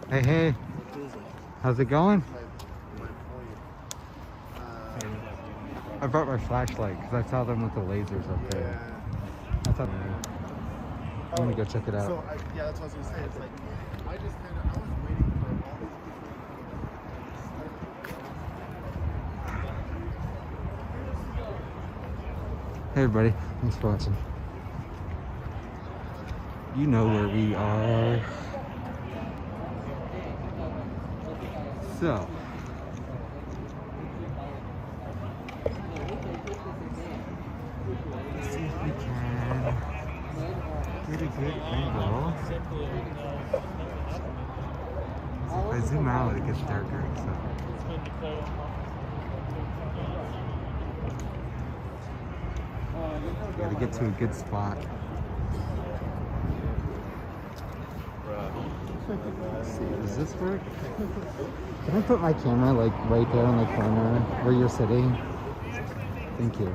Hey, hey. How's it going? I brought my flashlight because I saw them with the lasers up there. I thought I'm gonna go check it out. So, yeah, that's what I was gonna say. It's like, I was waiting for all these Hey everybody, thanks for watching. You know where we are. So, let's see if we can get a good angle. If I zoom out, it gets darker. So. Gotta get to a good spot. Let's see, does this work? Can I put my camera like right there in the corner where you're sitting? Thank you.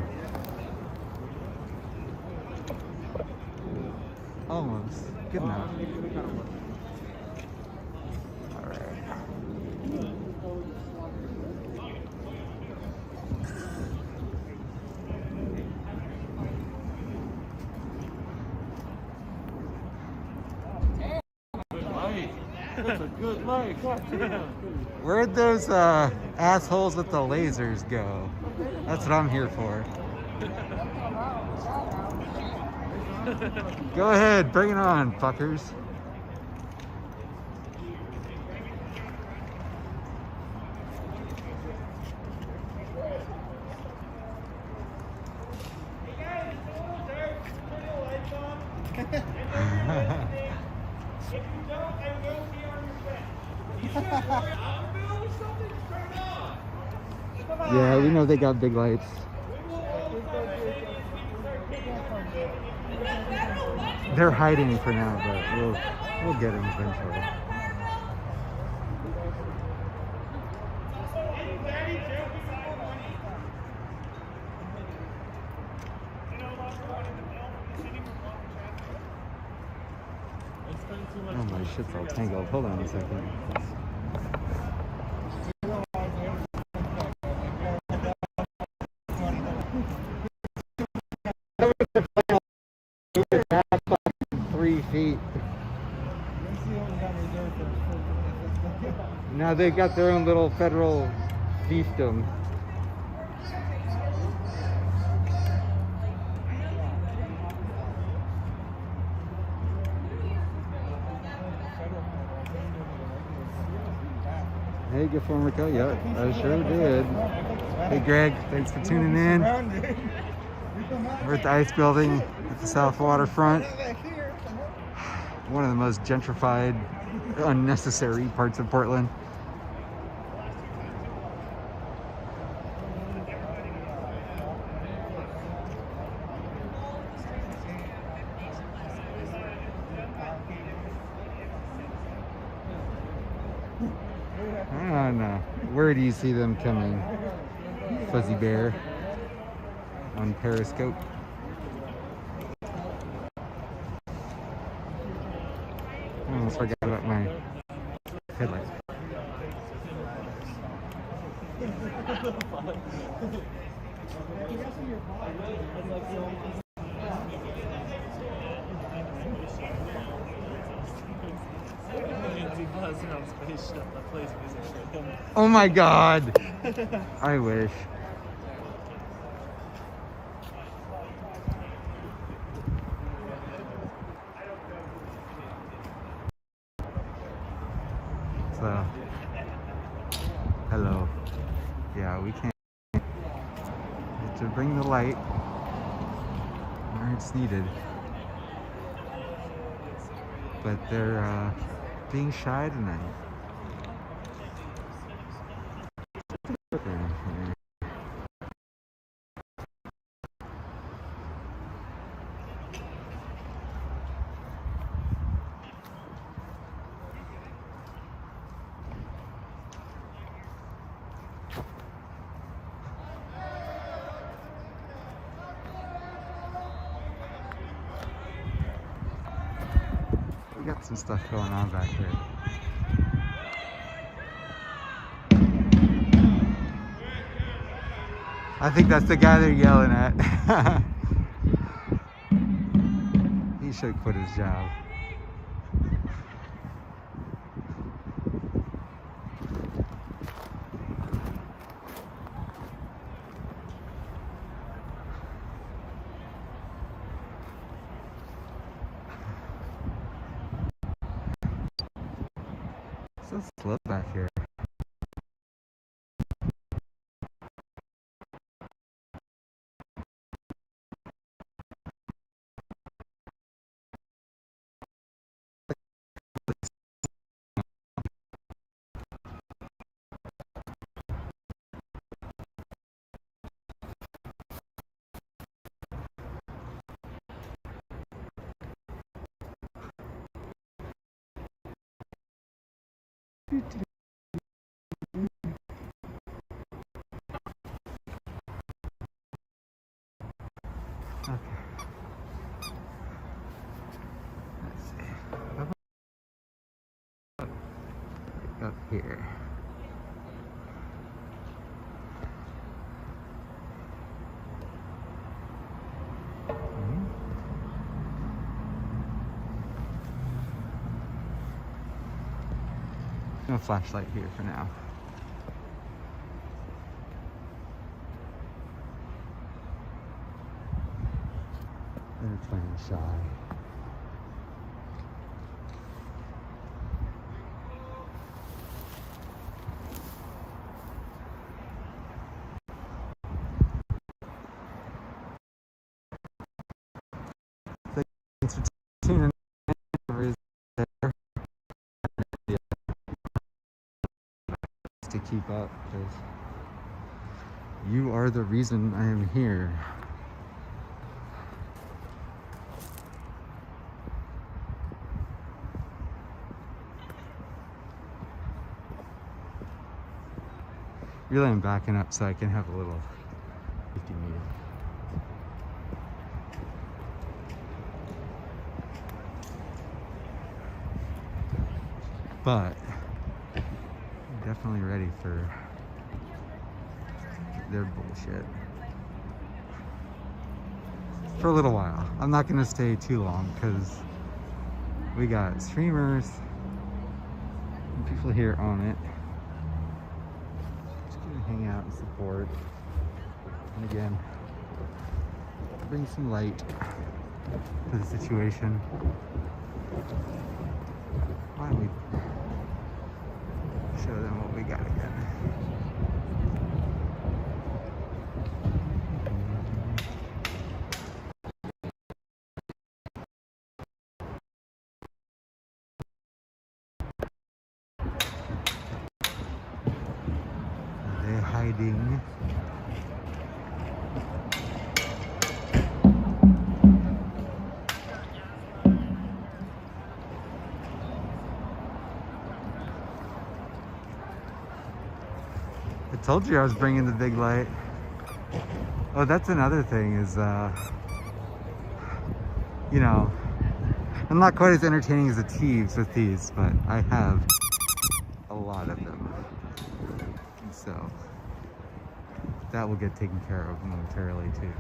Almost. Good enough. Alright. That's a good light. Where'd those assholes with the lasers go? That's what I'm here for. Go ahead, bring it on, fuckers. Yeah, we know they got big lights. They're hiding for now, but we'll get them eventually. Oh, my shit's all tangled. Hold on a second. It's not fucking 3 feet. Now they've got their own little federal fiefdom. Hey, good former co. Yep, I sure did. Hey, Greg, thanks for tuning in. We're at the ice building at the South Waterfront. One of the most gentrified, unnecessary parts of Portland. I don't know. Where do you see them coming? Fuzzy Bear on Periscope. I almost forgot about my headlights. Oh my god! I wish. So, hello. Yeah, we can't to bring the light where it's needed. But they're being shy tonight. We got some stuff going on back here. I think that's the guy they're yelling at. He should quit his job. So slow back here. Okay. Let's see. How about up here? No flashlight here for now. They're playing shy. Thanks for tuning in. To keep up, because you are the reason I am here. Really, I'm backing up so I can have a little 50 meter. But I'm definitely ready for their bullshit for a little while. I'm not gonna stay too long because we got streamers and people here on it. Just gonna hang out and support, and again bring some light to the situation. Why don't we show them what we got again? Are they hiding? I told you I was bringing the big light. Oh, that's another thing is, you know, I'm not quite as entertaining as the Teves with these, but I have a lot of them. And so that will get taken care of momentarily too.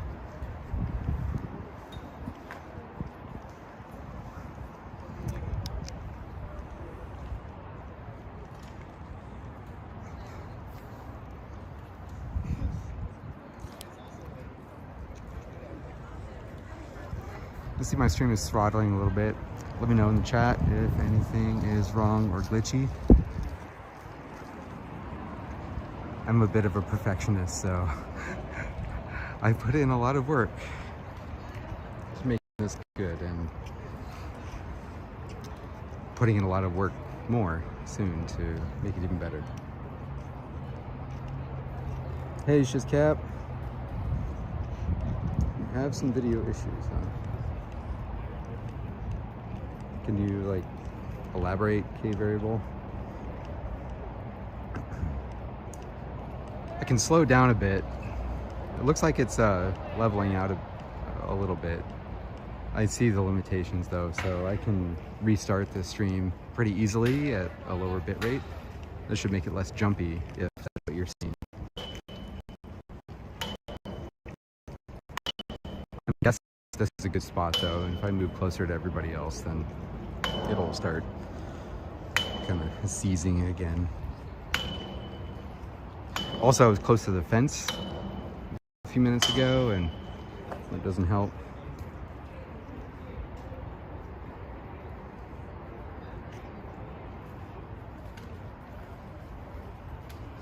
I see my stream is throttling a little bit. Let me know in the chat if anything is wrong or glitchy. I'm a bit of a perfectionist, so I put in a lot of work to make this good, and putting in a lot of work more soon to make it even better. Hey, it's just Cap. I have some video issues, huh? Can you like elaborate, K variable? I can slow down a bit. It looks like it's leveling out a little bit. I see the limitations though, so I can restart the stream pretty easily at a lower bit rate. This should make it less jumpy if that's what you're seeing. This is a good spot though, and if I move closer to everybody else, then it'll start kind of seizing again. Also, I was close to the fence a few minutes ago, and that doesn't help.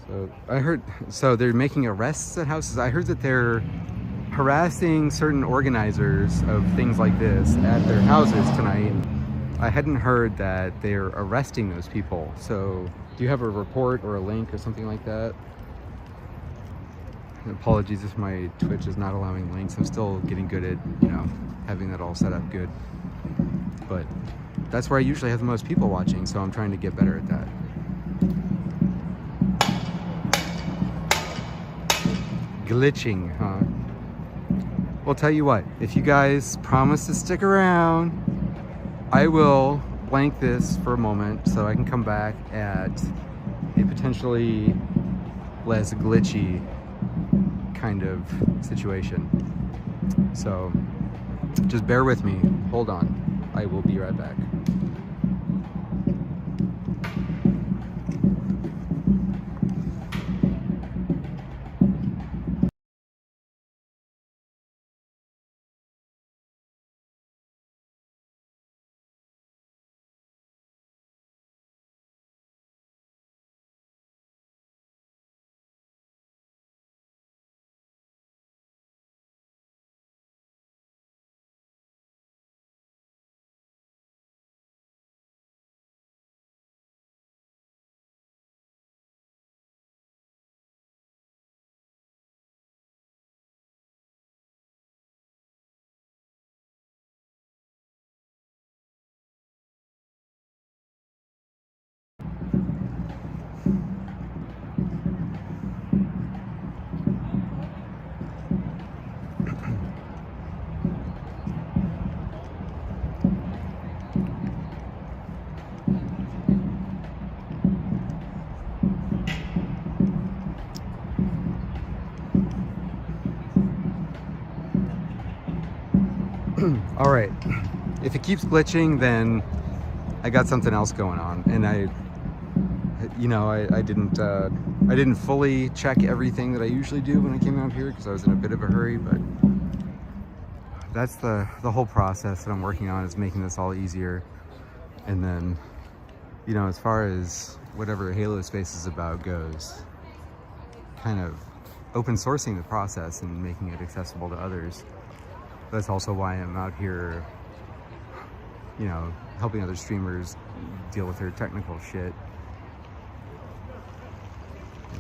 So I heard, so they're making arrests at houses. I heard that they're harassing certain organizers of things like this at their houses tonight. I hadn't heard that they're arresting those people. So do you have a report or a link or something like that? Apologies if my Twitch is not allowing links. I'm still getting good at, you know, having that all set up good. But that's where I usually have the most people watching, so I'm trying to get better at that. Glitching, huh? Well, tell you what, if you guys promise to stick around, I will blank this for a moment so I can come back at a potentially less glitchy kind of situation. So just bear with me. Hold on. I will be right back. All right, if it keeps glitching, then I got something else going on, and I didn't fully check everything that I usually do when I came out here because I was in a bit of a hurry, but that's the whole process that I'm working on, is making this all easier. And then, you know, as far as whatever Halospace is about goes, kind of open sourcing the process and making it accessible to others. That's also why I'm out here, you know, helping other streamers deal with their technical shit,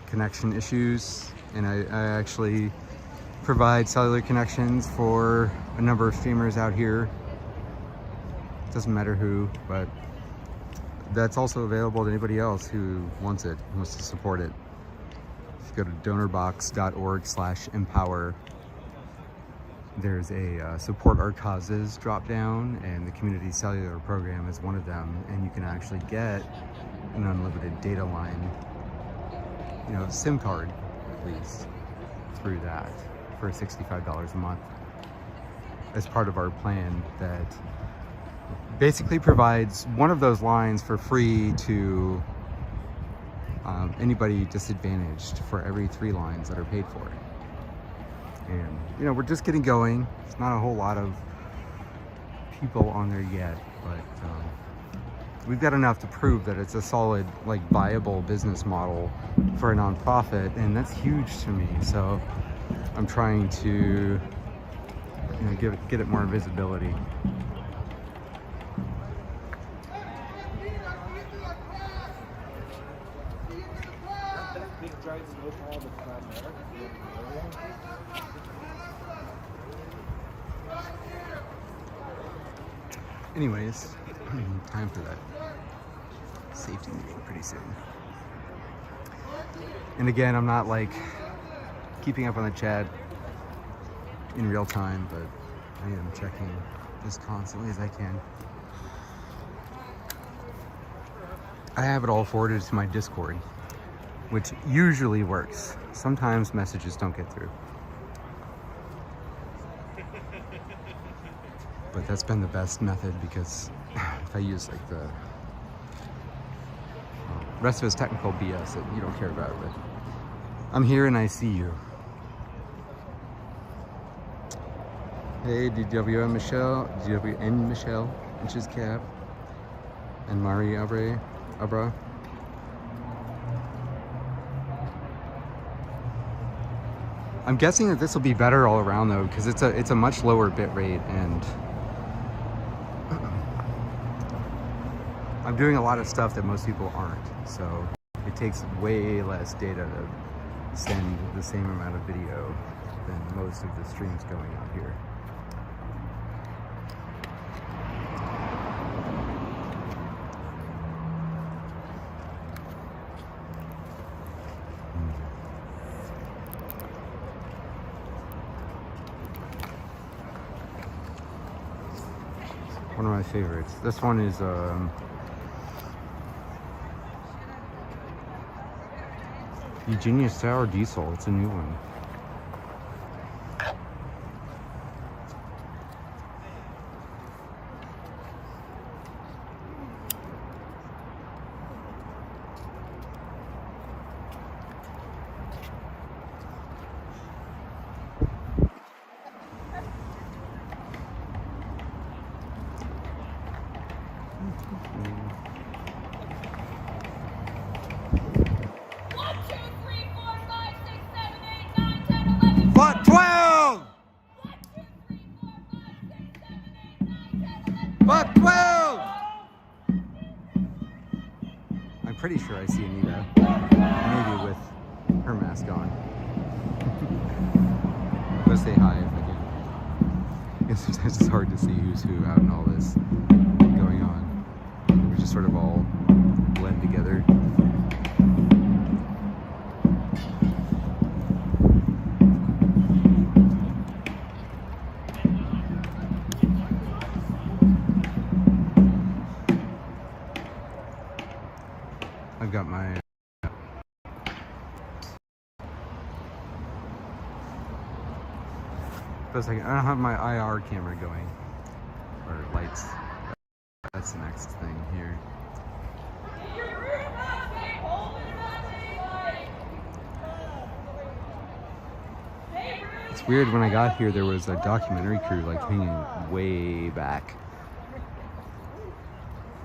connection issues. And I actually provide cellular connections for a number of streamers out here. Doesn't matter who, but that's also available to anybody else who wants it, who wants to support it. If you go to donorbox.org/empower, there's a support our causes drop down, and the community cellular program is one of them, and you can actually get an unlimited data line, you know, SIM card at least, through that for $65 a month as part of our plan that basically provides one of those lines for free to anybody disadvantaged for every 3 lines that are paid for. And, you know, we're just getting going. It's not a whole lot of people on there yet, but we've got enough to prove that it's a solid, like, viable business model for a nonprofit, and that's huge to me. So I'm trying to, you know, get it more visibility. Anyways, time for that safety meeting pretty soon. And again, I'm not like keeping up on the chat in real time, but I am checking as constantly as I can. I have it all forwarded to my Discord, which usually works. Sometimes messages don't get through. But that's been the best method because if I use like the rest of it's technical BS that you don't care about, but I'm here and I see you. Hey, DWN Michelle, DWN Michelle, Inches Cap, and Mari Abra. I'm guessing that this will be better all around though, because it's a much lower bit rate, and I'm doing a lot of stuff that most people aren't. So it takes way less data to send the same amount of video than most of the streams going out here. One of my favorites. This one is Eugenia Sour Diesel. It's a new one. But 12! But 12! I'm pretty sure I see Anita. Maybe with her mask on. Go say hi if I can. It's sometimes it's hard to see who's who out in all this going on. We just sort of all blend together. I've got my but I don't have my IR camera going, or lights. That's the next thing here. It's weird, when I got here there was a documentary crew like hanging way back.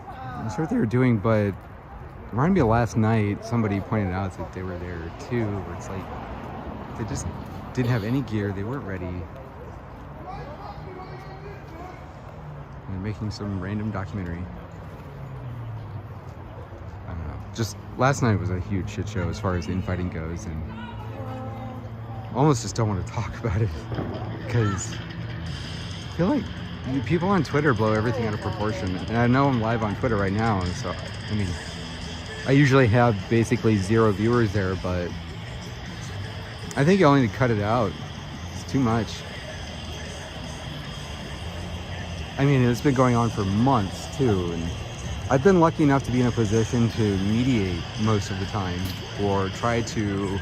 I'm not sure what they were doing, but it reminded me of last night. Somebody pointed out that they were there too, where it's like they just didn't have any gear, they weren't ready. They're making some random documentary. I don't know. Just last night was a huge shit show as far as infighting goes, and I almost just don't want to talk about it because I feel like people on Twitter blow everything out of proportion. And I know I'm live on Twitter right now, and so I mean, I usually have basically 0 viewers there, but I think you only need to cut it out. It's too much. I mean, it's been going on for months too, and I've been lucky enough to be in a position to mediate most of the time, or try to,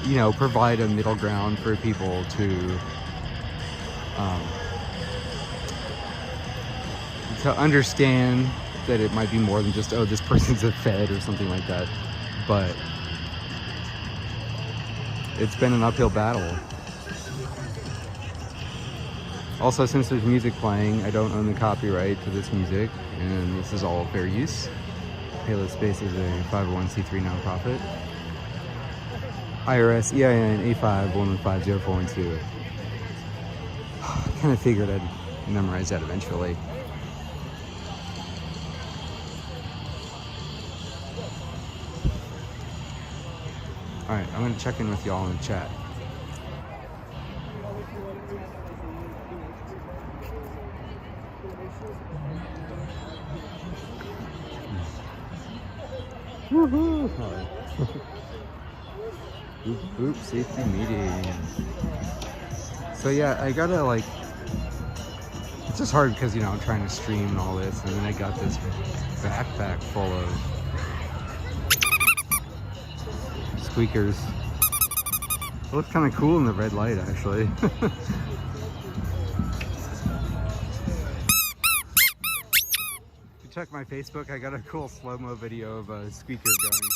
you know, provide a middle ground for people to understand that it might be more than just, oh, this person's a Fed or something like that. But it's been an uphill battle. Also, since there's music playing, I don't own the copyright to this music, and this is all fair use. Halospace is a 501c3 nonprofit. IRS EIN A511504112. I kind of figured I'd memorize that eventually. Alright, I'm going to check in with y'all in the chat. Woohoo! Boop boop, safety meeting. So yeah, I gotta like, it's just hard because, you know, I'm trying to stream and all this, and then I got this backpack full of squeakers. It looks kind of cool in the red light, actually. check my Facebook. I got a cool slow-mo video of a squeaker going.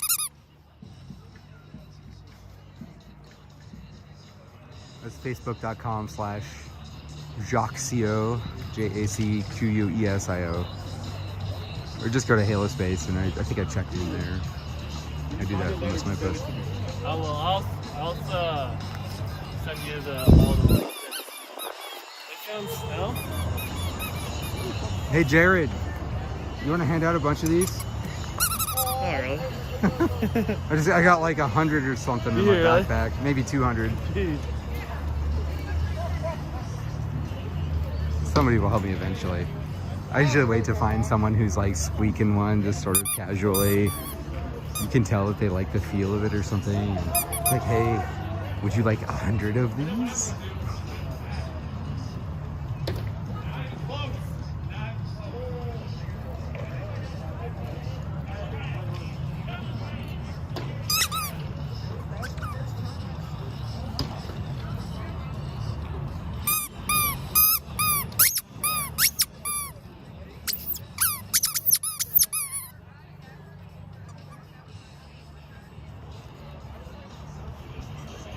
That's facebook.com/Jacquesio, JACQUESIO. Or just go to Halospace, and I think I checked in there. I do that for most of my posts. I'll send you all the links. It sounds no? Hey Jared, you want to hand out a bunch of these? Not really. I got like 100 or something in my backpack, maybe 200. Jeez. Somebody will help me eventually. I usually wait to find someone who's like squeaking one, just sort of casually. You can tell that they like the feel of it or something. Like, hey, would you like 100 of these?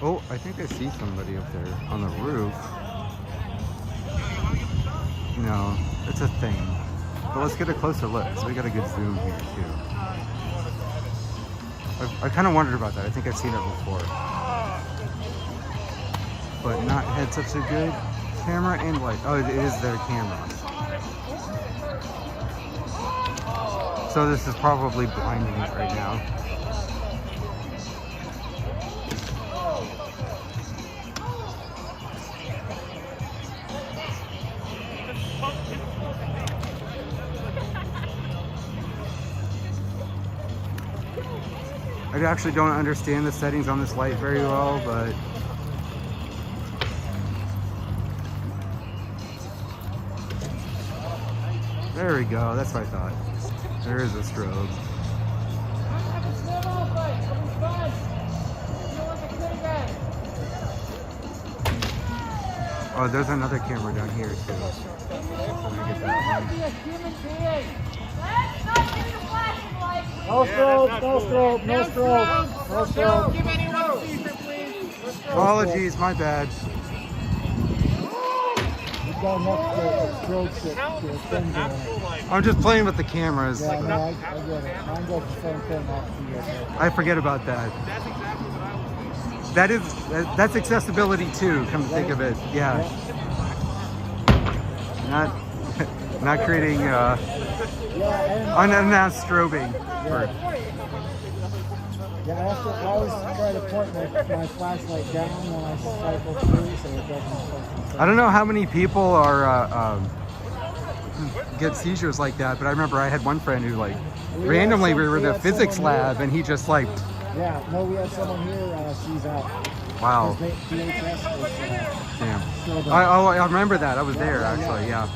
Oh, I think I see somebody up there on the roof. No, it's a thing. But let's get a closer look, so we got a good zoom here too. I kind of wondered about that. I think I've seen it before. But not had such a good camera and light. Oh, it is their camera. So this is probably blinding it right now. I actually don't understand the settings on this light very well, but there we go. That's what I thought. There is a strobe. Oh, there's another camera down here too. Let me get that No strobe, no strobe, no strobe, no strobe. Give anyone a secret, please. Apologies, my bad. You've got enough strobe shit to thing going. I'm just playing with the cameras. Yeah, no, I get it. Mine does the same thing off the I forget about that. That's exactly what I was. That's accessibility too, come to think of it. Yeah. Not creating unannounced strobing. Yeah, I always try to point my flashlight down when I cycle through so it doesn't. I don't know how many people are get seizures like that, but I remember I had one friend who like randomly we were in the physics lab and he just like. Yeah, no, we had someone here seize out. Wow. DHS was, Damn. I remember that. I was there actually. Yeah.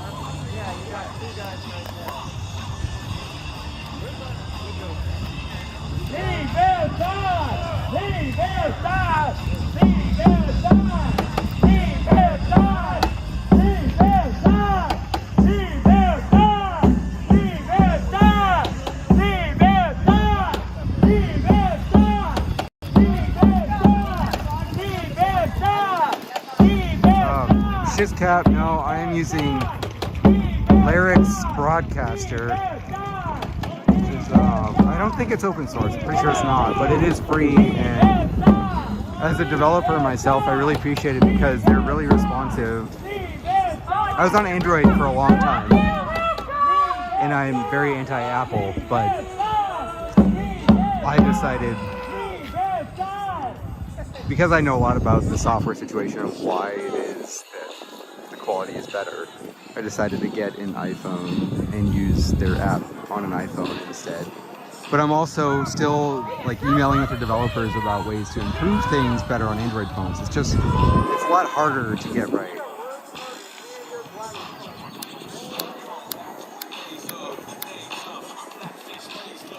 Shizcap, no, I am using Larix Broadcaster. Which is, I don't think it's open source. I'm pretty sure it's not, but it is free. And as a developer myself, I really appreciate it because they're really responsive. I was on Android for a long time, and I'm very anti-Apple, but I decided, because I know a lot about the software situation of why it is that the quality is better, I decided to get an iPhone and use their app on an iPhone instead. But I'm also still like emailing with the developers about ways to improve things better on Android phones. It's a lot harder to get right.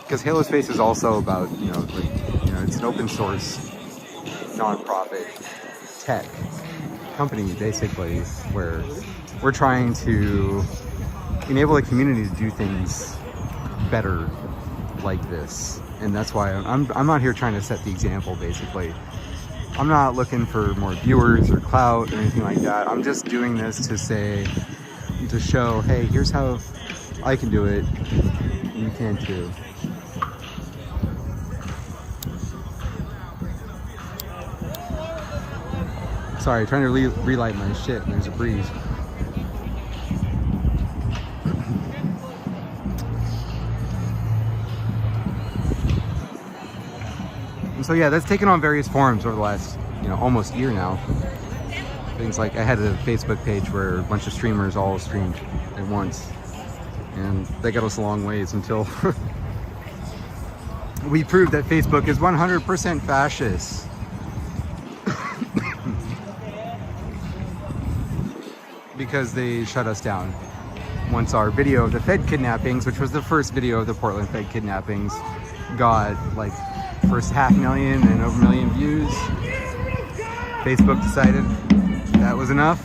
Because Halospace is also about, it's an open source, nonprofit tech company, basically, where we're trying to enable the community to do things better like this. And that's why I'm not here trying to set the example, basically. I'm not looking for more viewers or clout or anything like that. I'm just doing this to show, hey, here's how I can do it. You can too. Sorry, trying to relight my shit and there's a breeze. And so yeah, that's taken on various forms over the last, almost year now. Things like I had a Facebook page where a bunch of streamers all streamed at once. And that got us a long ways until we proved that Facebook is 100% fascist. Because they shut us down. Once our video of the Fed kidnappings, which was the first video of the Portland Fed kidnappings, got like first 500,000 and over 1 million views, Facebook decided that was enough,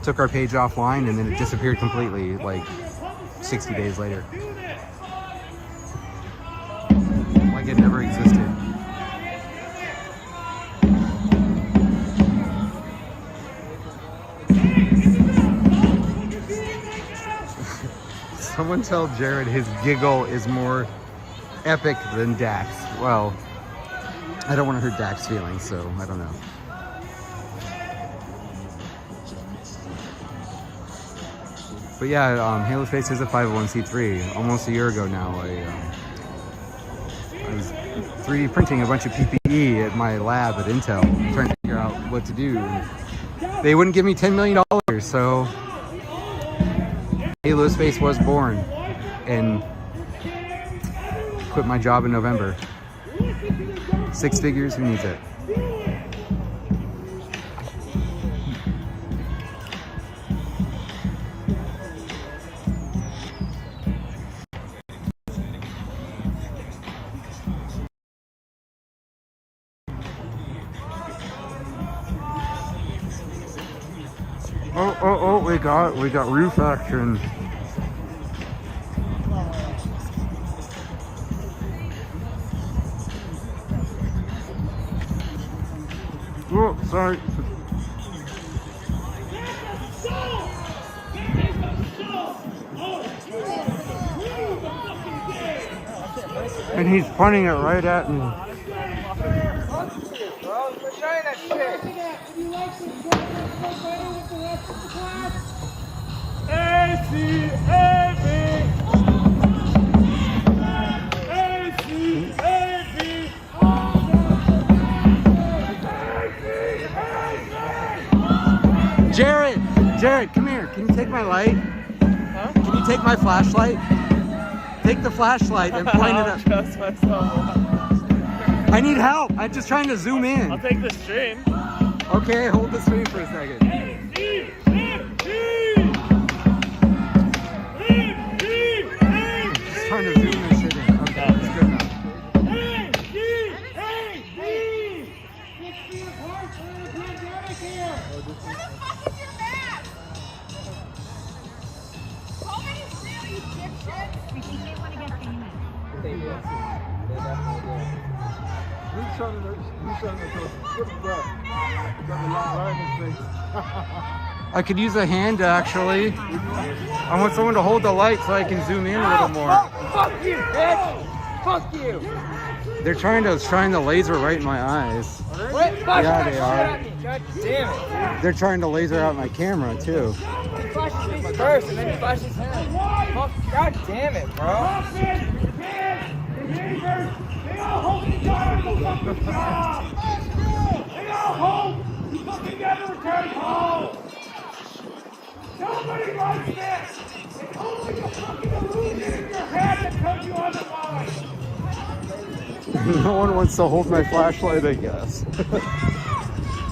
took our page offline, and then it disappeared completely like 60 days later. Like it never existed. Someone tell Jared his giggle is more epic than Dax. Well, I don't want to hurt Dax's feelings, so I don't know. But yeah, Halospace is a 501c3. Almost a year ago now, I was 3D printing a bunch of PPE at my lab at Intel, trying to figure out what to do. They wouldn't give me $10 million, so Halospace was born, and quit my job in November. 6 figures, who needs it? Oh, we got roof action. Oh, sorry. And he's pointing it right at me. Jared, come here. Can you take my light? Huh? Can you take my flashlight? Take the flashlight and point it up. Trust myself. I need help. I'm just trying to zoom in. I'll take the stream. Okay, hold the stream for a second. Just trying to zoom this shit in. Okay, that's good enough. I could use a hand actually. I want someone to hold the light so I can zoom in a little more. Fuck you, bitch! Fuck you! They're trying to shine the laser right in my eyes. What? Yeah, they are. God damn it. They're trying to laser out my camera too. He flashes me first and then he flashes him. Fuck, God damn it, bro. They all hold each other to fucking job! They all hold you fucking never return home! Nobody likes this! It's only a fucking illusion in your head that tells you otherwise! No one wants to hold my flashlight, I guess.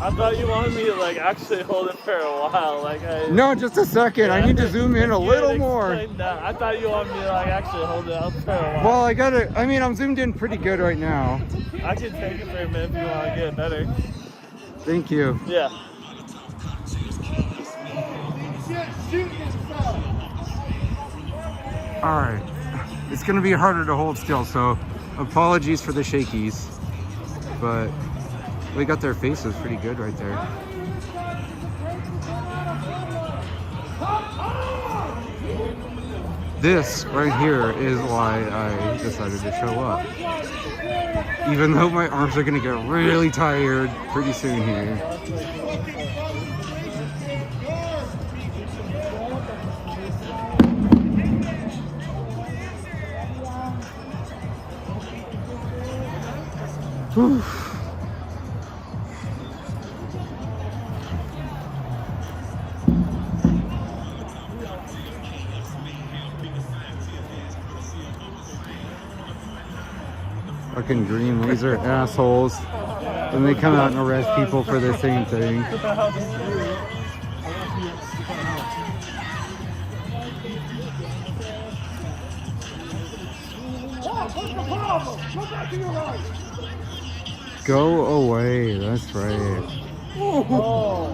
I thought you wanted me to like actually hold it for a while. No, just a second. I need to zoom in a little more. I thought you wanted me to like actually hold it up for a while. Well, I'm zoomed in pretty good right now. I can take it for a minute if you want to get it better. Thank you. Yeah. All right. it's gonna be harder to hold still, so apologies for the shakies. But we got their faces pretty good right there. This right here is why I decided to show up. Even though my arms are gonna get really tired pretty soon here. Whew. Fucking green laser assholes. And they come out and arrest people for the same thing. Go away, that's right. Whoa!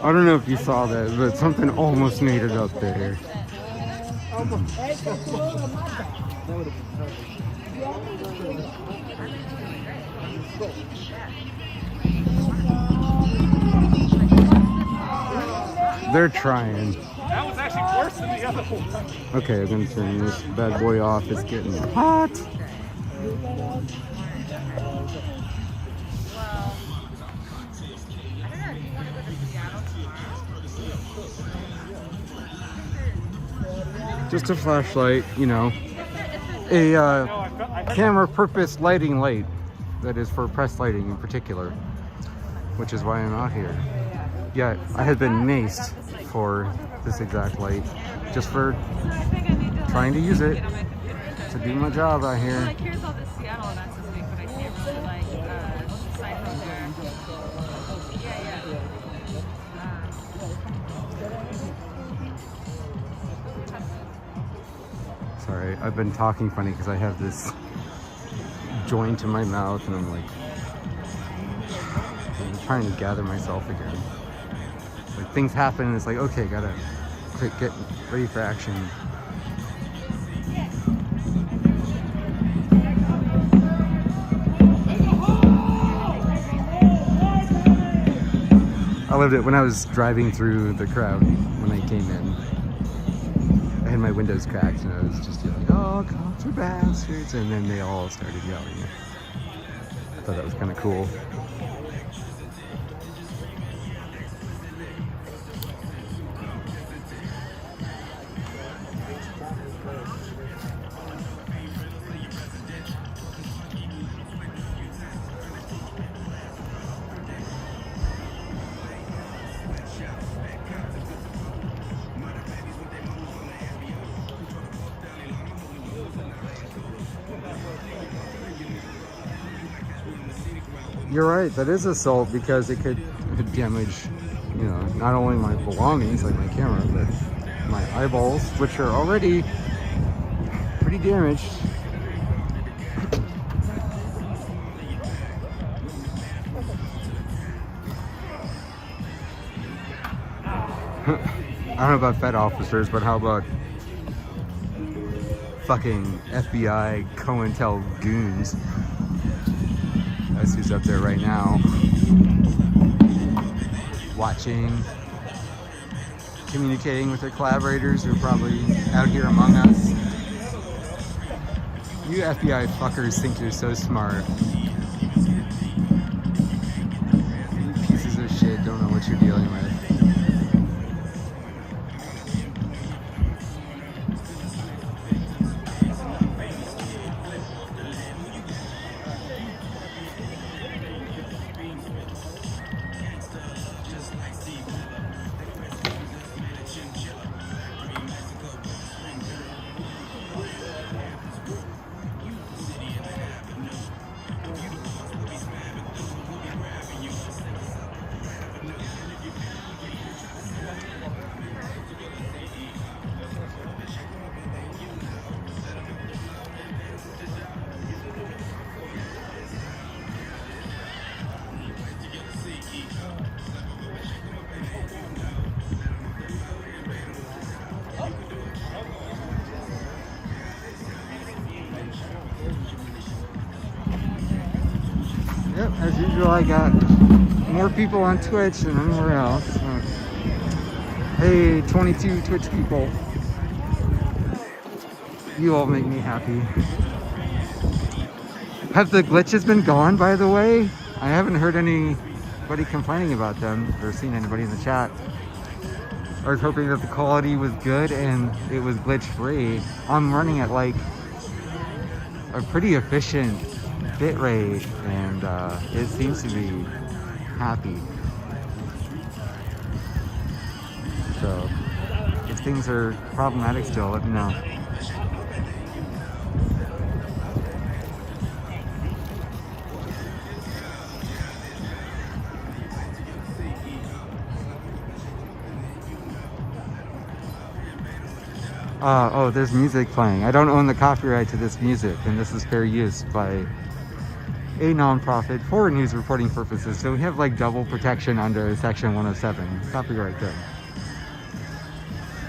I don't know if you saw that, but something almost made it up there. They're trying. That was actually worse than the other one. Okay, I'm gonna turn this bad boy off. It's getting hot. Just a flashlight, you know, a camera purpose lighting light that is for press lighting in particular, which is why I'm out here. Yeah, I had been maced for this exact light, just for trying to use it to do my job out here. Like, here's all the Seattle events this week, but I can't really, like, decipher there. Yeah. Sorry, I've been talking funny because I have this joint in my mouth and I'm like, I'm trying to gather myself again. Like, things happen and it's like, okay, gotta get ready for action. I loved it when I was driving through the crowd when I came in. I had my windows cracked and I was just like, oh, cops are bastards. And then they all started yelling. I thought that was kind of cool. You're right, that is assault because it could damage, you know, not only my belongings like my camera, but my eyeballs, which are already pretty damaged. I don't know about Fed officers, but how about fucking FBI COINTEL goons? That's who's up there right now, watching, communicating with their collaborators who are probably out here among us. You FBI fuckers think you're so smart. You pieces of shit don't know what you're dealing with. feel I got more people on Twitch than anywhere else. Hey, 22 Twitch people. You all make me happy. Have the glitches been gone, by the way? I haven't heard anybody complaining about them or seen anybody in the chat. I was hoping that the quality was good and it was glitch free. I'm running at like a pretty efficient bit rate and it seems to be happy. So if things are problematic still, let me know. Oh, there's music playing. I don't own the copyright to this music, and this is fair use by a nonprofit for news reporting purposes. So we have like double protection under Section 107. Copyright good.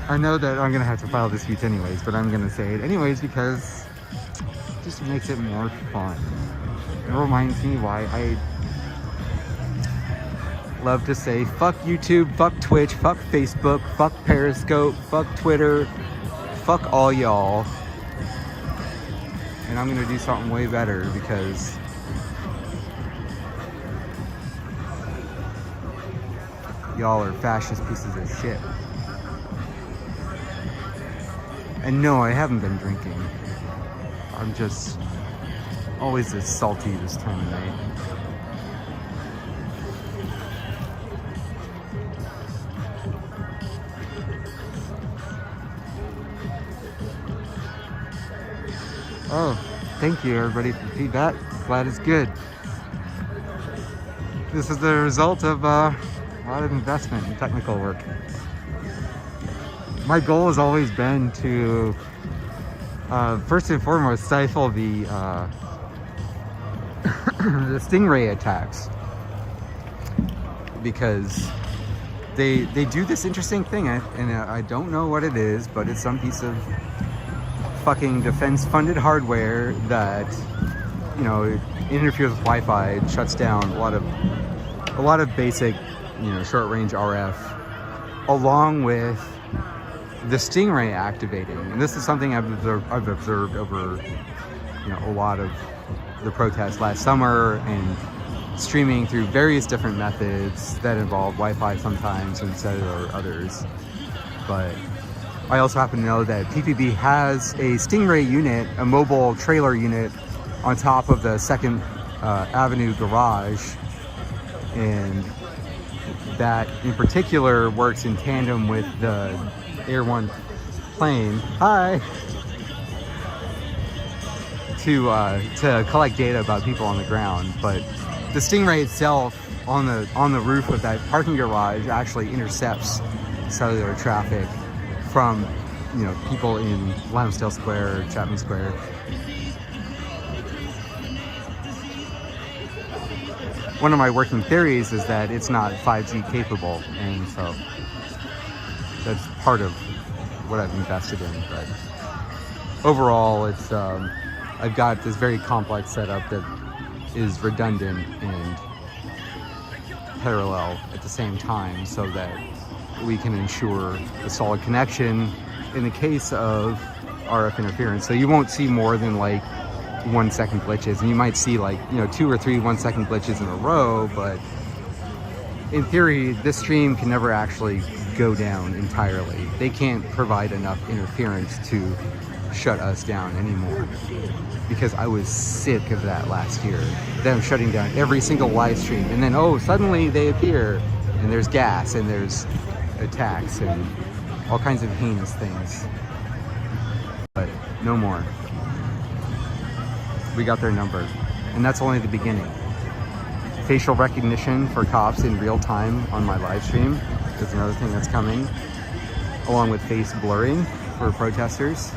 I know that I'm gonna have to file disputes anyways, but I'm gonna say it anyways because it just makes it more fun. It reminds me why I love to say fuck YouTube, fuck Twitch, fuck Facebook, fuck Periscope, fuck Twitter. Fuck all y'all. And I'm gonna do something way better because y'all are fascist pieces of shit. And no, I haven't been drinking. I'm just always as salty this time of night. Oh, thank you everybody for the feedback. Glad it's good. This is the result of a lot of investment and technical work. My goal has always been to, first and foremost, stifle the the stingray attacks, because they do this interesting thing, and I don't know what it is, but it's some piece of fucking defense-funded hardware that, you know, interferes with Wi-Fi, it shuts down a lot of basic, you know, short-range RF, along with the stingray activating. And this is something I've observed over, you know, a lot of the protests last summer, and streaming through various different methods that involve Wi-Fi sometimes and cellular others. But I also happen to know that PPB has a Stingray unit, a mobile trailer unit, on top of the 2nd Avenue garage, and that in particular works in tandem with the Air One plane. Hi. To collect data about people on the ground, but the Stingray itself on the roof of that parking garage actually intercepts cellular traffic from, you know, people in Lonsdale Square or Chapman Square. One of my working theories is that it's not 5G capable, and so that's part of what I've invested in. But overall, it's I've got this very complex setup that is redundant and parallel at the same time, so that we can ensure a solid connection in the case of RF interference. So you won't see more than like 1 second glitches, and you might see like, you know, 2 or 3 1 second glitches in a row, but in theory this stream can never actually go down entirely. They can't provide enough interference to shut us down anymore, because I was sick of that last year, them shutting down every single live stream, and then oh, suddenly they appear and there's gas and there's attacks and all kinds of heinous things. But no more. We got their number, and that's only the beginning. Facial recognition for cops in real time on my live stream is another thing that's coming, along with face blurring for protesters.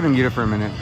gonna mute it for a minute.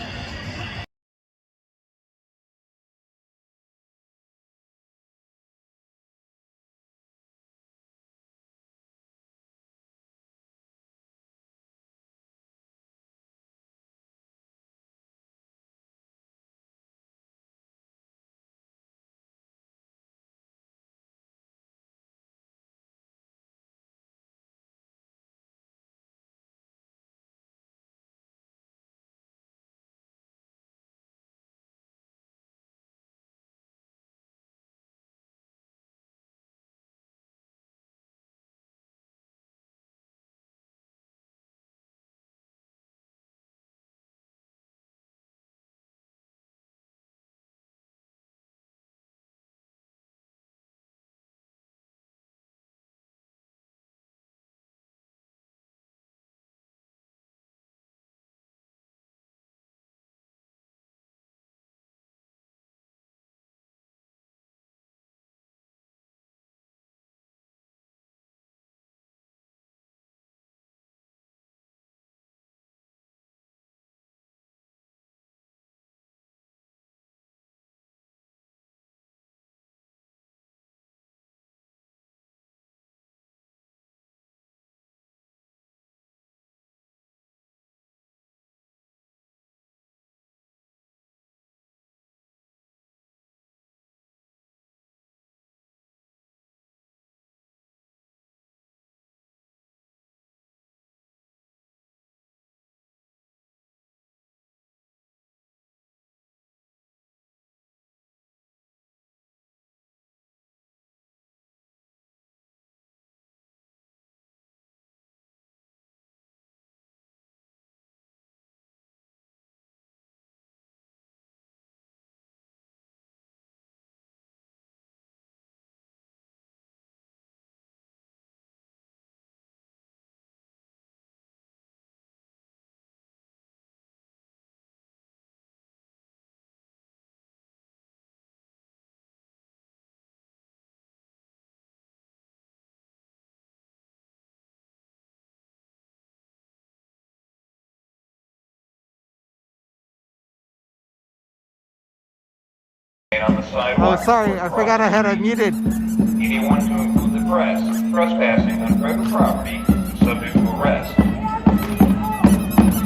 On the sidewalk. Oh, sorry, I forgot I had it muted. Anyone to include the press trespassing on private property is subject to arrest.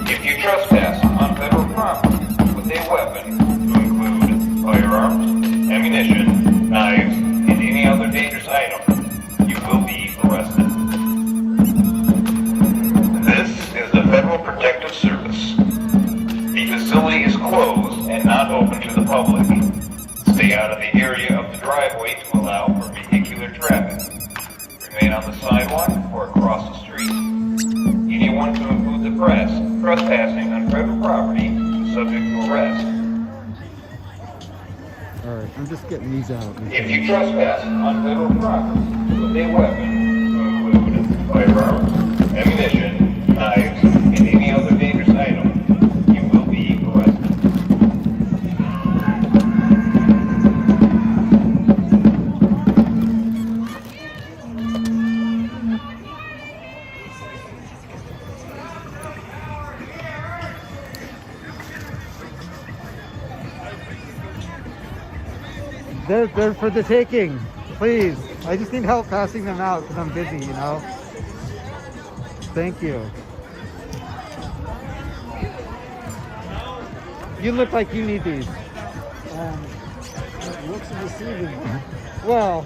If you trespass on federal property with a weapon to include firearms, ammunition, knives, and any other dangerous item, you will be arrested. This is the Federal Protective Service. The facility is closed and not open to the public. Stay out of the area of the driveway to allow for vehicular traffic. Remain on the sidewalk or across the street. Anyone to include the press trespassing on private property is subject to arrest. Alright, I'm just getting these out. If you trespass on federal property with a weapon to include firearms, ammunition, knives, and any other dangerous item, you will be arrested. They're for the taking. Please. I just need help passing them out because I'm busy, you know? Thank you. You look like you need these. Looks deceiving. Well,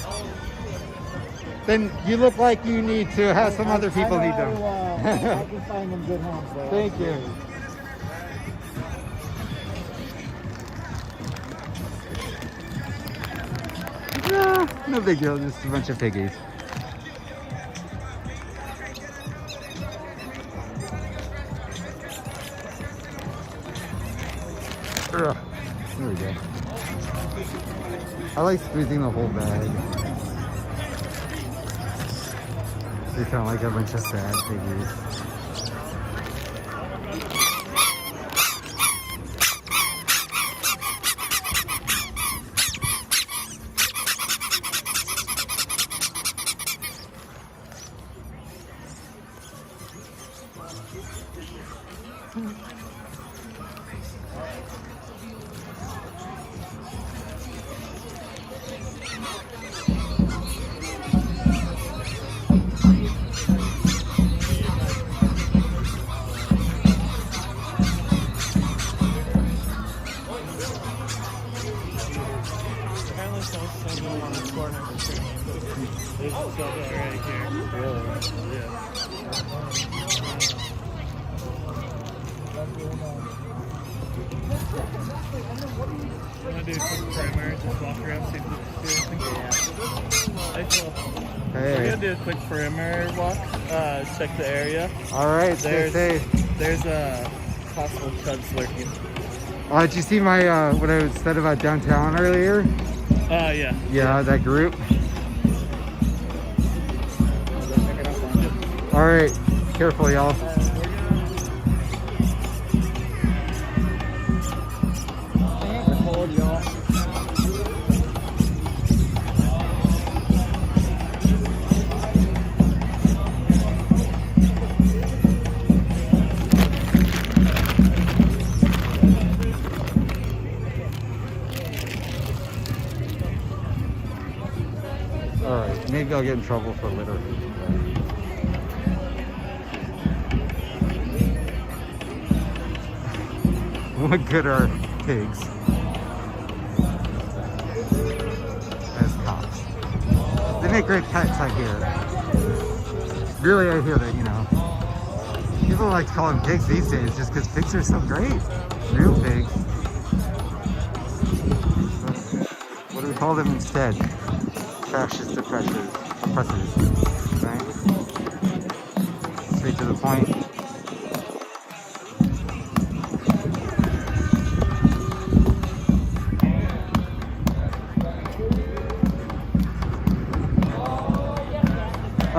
then you look like you need to have some other people need them. I can find them good homes though. Thank you. No big deal, just a bunch of piggies. Ugh, there we go. I like squeezing the whole bag. They sound like a bunch of sad piggies. There's several right here. Really? Yeah. You want to do a quick primer? Just walk around, see if Hey. We're gonna do a quick perimeter walk, check the area. All right, stay safe. There's possible chuds lurking. Did you see my what I said about downtown earlier? Yeah. Yeah, that group. All right, careful, y'all. Hold y'all. All right, maybe I'll get in trouble for litter. What good are pigs as cops? They make great pets, I hear. Really, I hear that, you know. People like to call them pigs these days just because pigs are so great. Real pigs. What do we call them instead? Fascist oppressors, right? Straight to the point.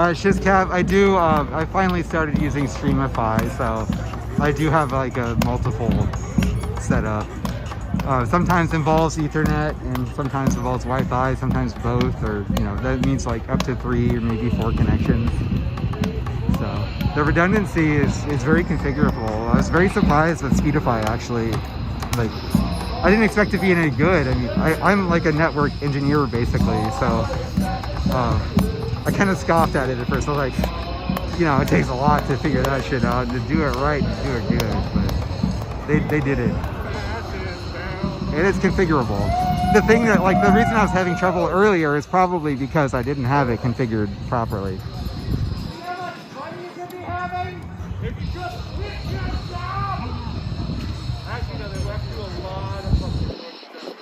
Shizcap, I finally started using Streamify, so I do have like a multiple setup. Sometimes involves Ethernet and sometimes involves Wi-Fi, sometimes both, or you know, that means like up to 3 or maybe 4 connections. So the redundancy is very configurable. I was very surprised with Speedify actually. Like, I didn't expect to be any good. I mean, I'm like a network engineer basically, so I kind of scoffed at it at first. I was like, you know, it takes a lot to figure that shit out, to do it right and do it good, but they did it. It is configurable. The thing that, like, the reason I was having trouble earlier is probably because I didn't have it configured properly. Actually, no, they left you a lot of fucking work stuff.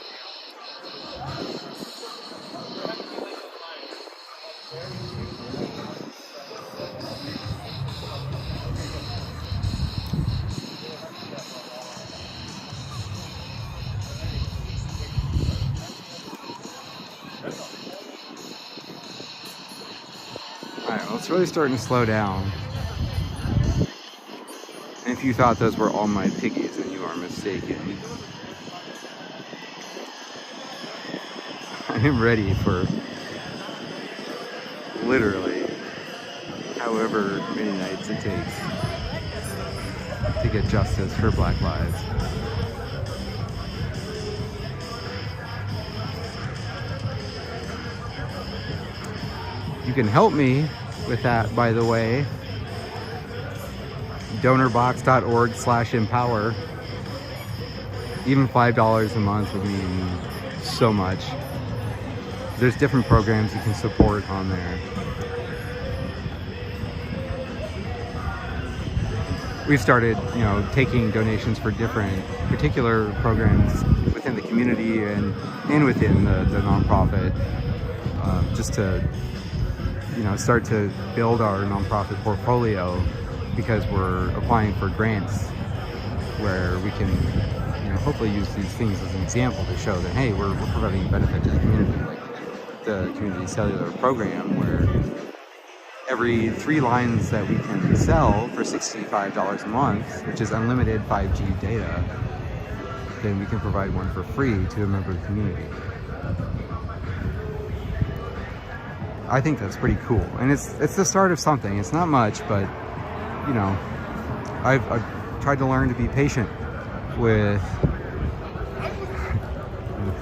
Alright, well, it's really starting to slow down. And if you thought those were all my piggies, then you are mistaken. I am ready for literally however many nights it takes to get justice for Black lives. You can help me with that, by the way. Donorbox.org/empower. Even $5 a month would mean so much. There's different programs you can support on there. We've started, you know, taking donations for different particular programs within the community and within the nonprofit, just to, you know, start to build our nonprofit portfolio, because we're applying for grants where we can, you know, hopefully use these things as an example to show that, hey, we're providing a benefit to the community, like the community cellular program, where every 3 lines that we can sell for $65 a month, which is unlimited 5G data, then we can provide one for free to a member of the community. I think that's pretty cool, and it's the start of something. It's not much, but you know, I've tried to learn to be patient with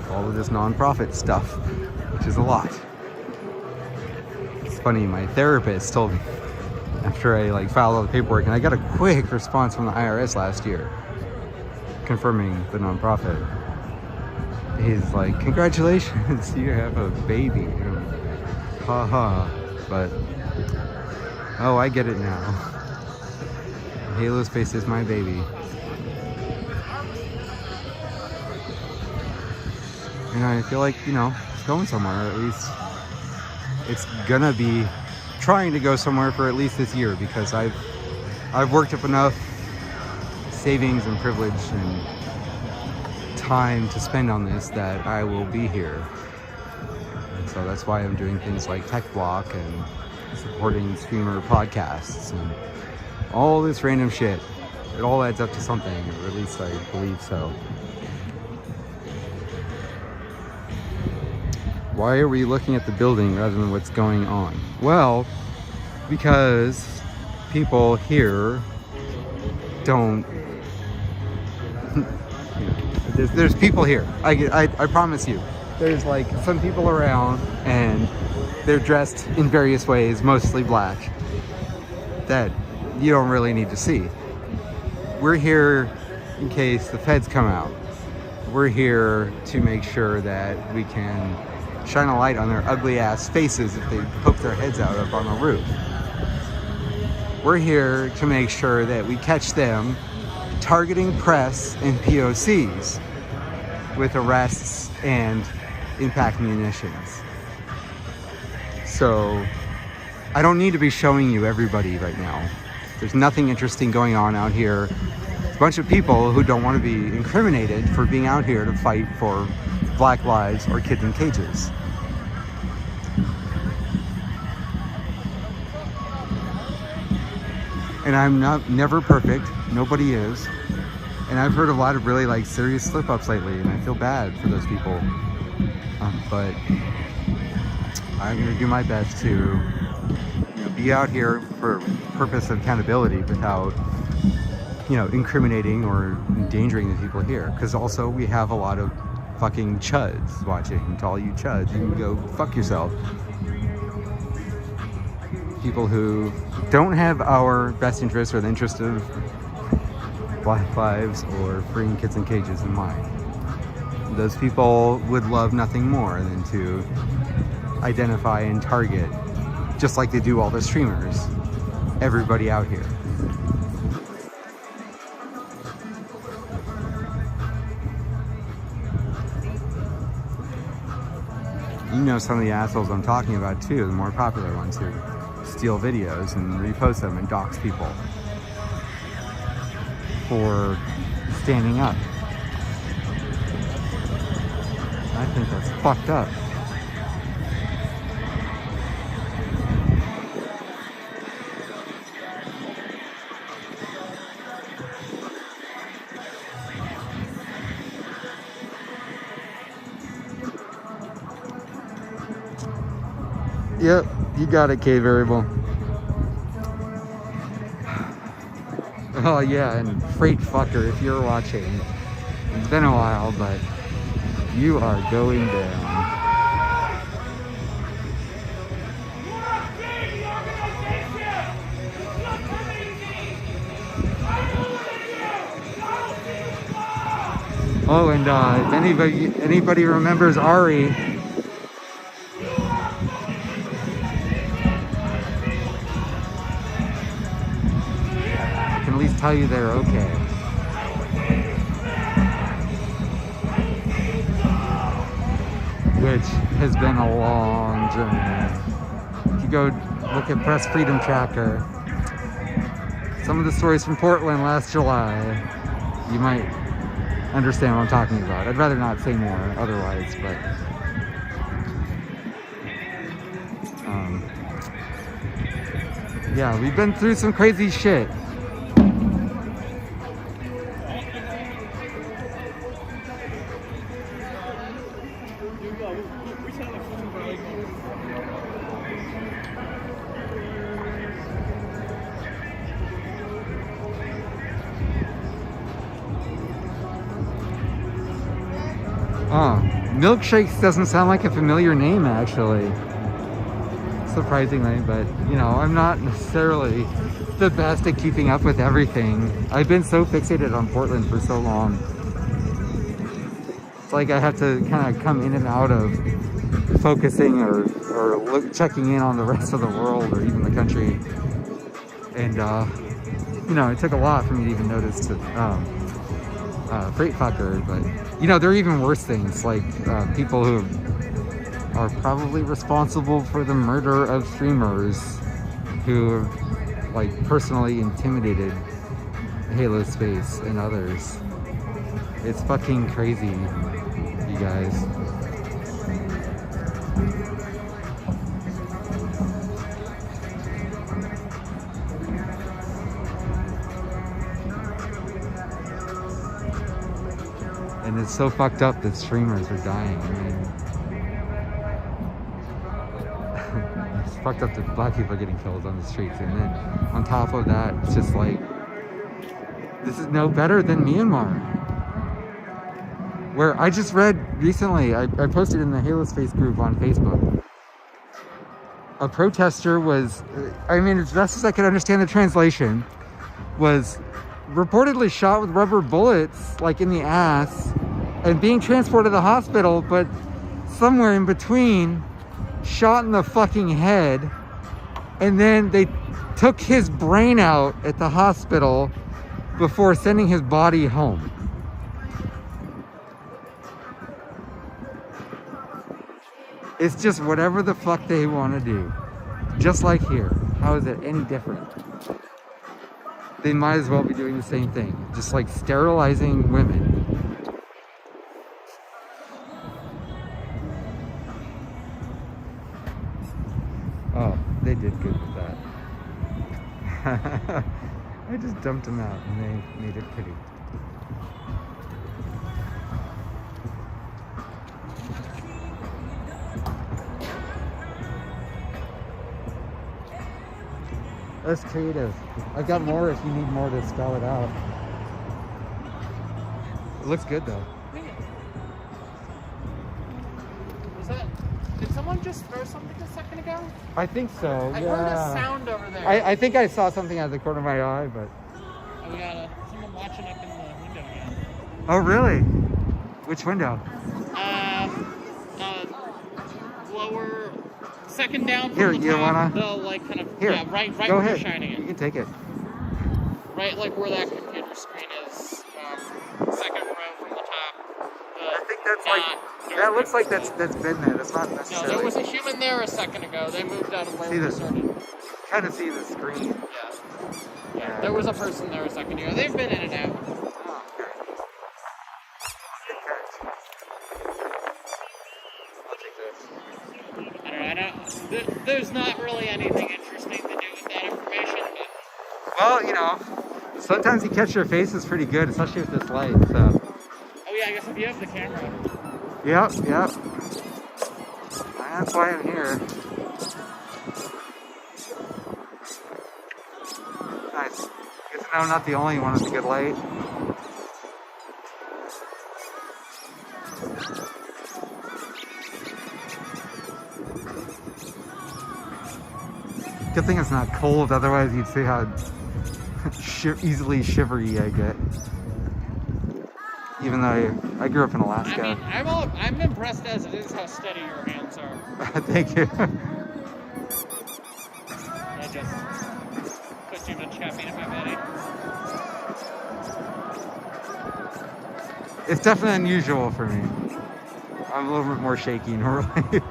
all of this nonprofit stuff, which is a lot. It's funny, my therapist told me after I like filed all the paperwork, and I got a quick response from the IRS last year confirming the nonprofit. He's like, congratulations, you have a baby. haha. But oh, I get it now. Halospace is my baby. And I feel like, you know, it's going somewhere. At least it's gonna be trying to go somewhere for at least this year, because I've worked up enough savings and privilege and time to spend on this that I will be here. And so that's why I'm doing things like Tech Block and supporting streamer podcasts and all this random shit. It all adds up to something, or at least I believe so. Why are we looking at the building rather than what's going on? Well, because people here don't... there's people here. I promise you. There's like some people around and they're dressed in various ways, mostly black, that you don't really need to see. We're here in case the feds come out. We're here to make sure that we can shine a light on their ugly ass faces if they poke their heads out up on the roof. We're here to make sure that we catch them targeting press and POCs with arrests and impact munitions. So I don't need to be showing you everybody right now. There's nothing interesting going on out here. It's a bunch of people who don't want to be incriminated for being out here to fight for Black lives or kids in cages. And I'm never perfect. Nobody is. And I've heard a lot of really like serious slip-ups lately, and I feel bad for those people. But I'm gonna do my best to be out here for purpose of accountability without, incriminating or endangering the people here. Because also we have a lot of fucking chuds watching. To all you chuds, you can go fuck yourself. People who don't have our best interests or the interest of Black lives or freeing kids in cages in mind. Those people would love nothing more than to identify and target, just like they do all the streamers, everybody out here. You know some of the assholes I'm talking about too, the more popular ones who steal videos and repost them and dox people for standing up. I think that's fucked up. Yep, you got it, K variable. Oh yeah, and Freight Fucker, if you're watching, it's been a while, but you are going down. Oh, and if anybody remembers Ari, I can at least tell you they're okay. Which has been a long journey. If you go look at Press Freedom Tracker, some of the stories from Portland last July, you might understand what I'm talking about. I'd rather not say more otherwise, but yeah, we've been through some crazy shit. Milkshakes doesn't sound like a familiar name, actually. Surprisingly, but I'm not necessarily the best at keeping up with everything. I've been so fixated on Portland for so long. It's like I have to kind of come in and out of focusing or checking in on the rest of the world or even the country. And you know, it took a lot for me to even notice to freight fucker. But you know, there are even worse things, like people who are probably responsible for the murder of streamers who have like personally intimidated Halospace and others. It's fucking crazy, you guys. And it's so fucked up that streamers are dying. I mean, it's fucked up that black people are getting killed on the streets. And then on top of that, it's just like, this is no better than Myanmar. Where I just read recently, I posted in the Halospace group on Facebook. A protester was, I mean, as best as I could understand the translation, was reportedly shot with rubber bullets, like in the ass, and being transported to the hospital, but somewhere in between, shot in the fucking head, and then they took his brain out at the hospital before sending his body home. It's just whatever the fuck they want to do. Just like here. How is it any different? They might as well be doing the same thing. Just like sterilizing women. Oh, they did good with that. I just dumped them out and they made it pretty. That's creative. I've got more if you need more to spell it out. It looks good though. Was that? Did someone just throw something a second ago? I think so. I yeah. heard a sound over there. I think I saw something out of the corner of my eye, but. Oh, we got someone watching up in the window again. Oh really? Which window? Lower, second down from Here, the you top. wanna? The like kind of Here. yeah, right Go where ahead. you're shining You it. can take it. Right, like where that computer screen is. Second row from the top. I think that's like. That looks like that's been there. That's not No, necessarily. there was a human there a second ago. They moved out of where See we this? started. Kind of see the screen. Yeah, there was a person there a second ago. They've been in and out. Oh, okay. Good catch. I'll take this. I don't know. There's not really anything interesting to do with that information, but Well, you know, sometimes you catch your faces pretty good, especially with this light. So. oh yeah, I guess if you have the camera. Yep. That's why I'm here. Nice. Good to know I'm not the only one with a good light. Good thing it's not cold, otherwise you'd see how easily shivery I get. Even though I grew up in Alaska. I mean, I'm impressed as it is how steady your hands are. Thank you. I just put too much caffeine in my body. It's definitely unusual for me. I'm a little bit more shaky normally.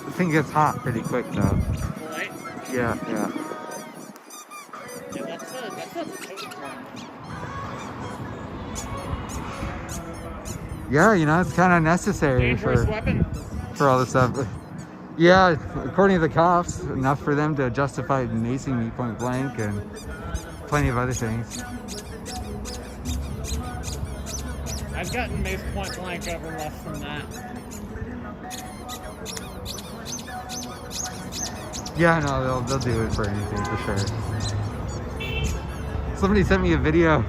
The thing gets hot pretty quick though. Right? Yeah. Yeah, that's a potent one. Yeah, you know, it's kind of necessary Dangerous weapon. for all this stuff. Yeah, according to the cops, enough for them to justify macing me point blank and plenty of other things. I've gotten maced point blank over less than that. Yeah, no, they'll do it for anything for sure. Somebody sent me a video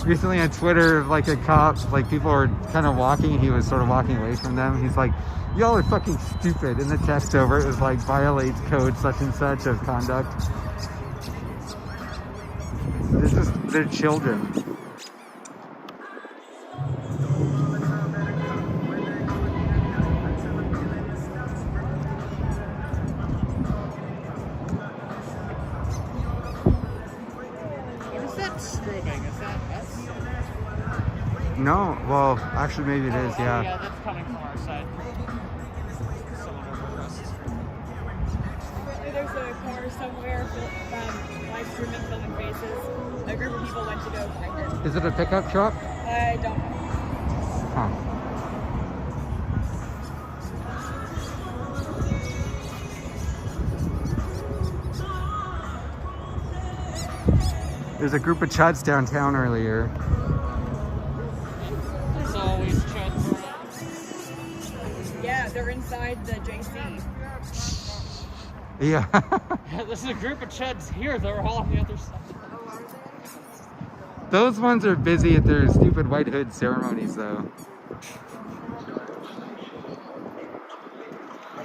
recently on Twitter of like a cop, like people were kind of walking, he was sort of walking away from them. He's like, y'all are fucking stupid. And the text over it was like, violates code such and such of conduct. They're children. No, well, actually maybe it is, Oh, yeah, yeah. that's coming from our side. Someone over across the street. There's a car somewhere live streaming filming faces. A group of people went to go find it. Is it a pickup truck? I don't know. Huh. There's a group of chuds downtown earlier. There's always chuds around. Yeah, they're inside the JC. Yeah. Yeah, there's a group of chuds here. They're all on the other side. Those ones are busy at their stupid White Hood ceremonies, though.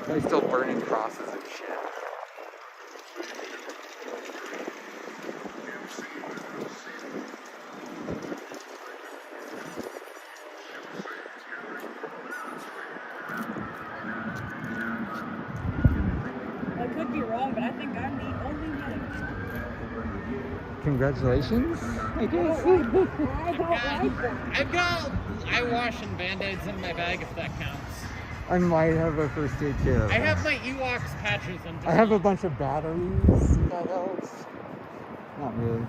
They're still burning crosses and shit. I could be wrong, but I think I'm the only one. Congratulations, I guess. I've got eye wash and band-aids in my bag if that counts. I might have a first aid kit. I have my Ewoks patches and I have a bunch of batteries. If that helps. Not really.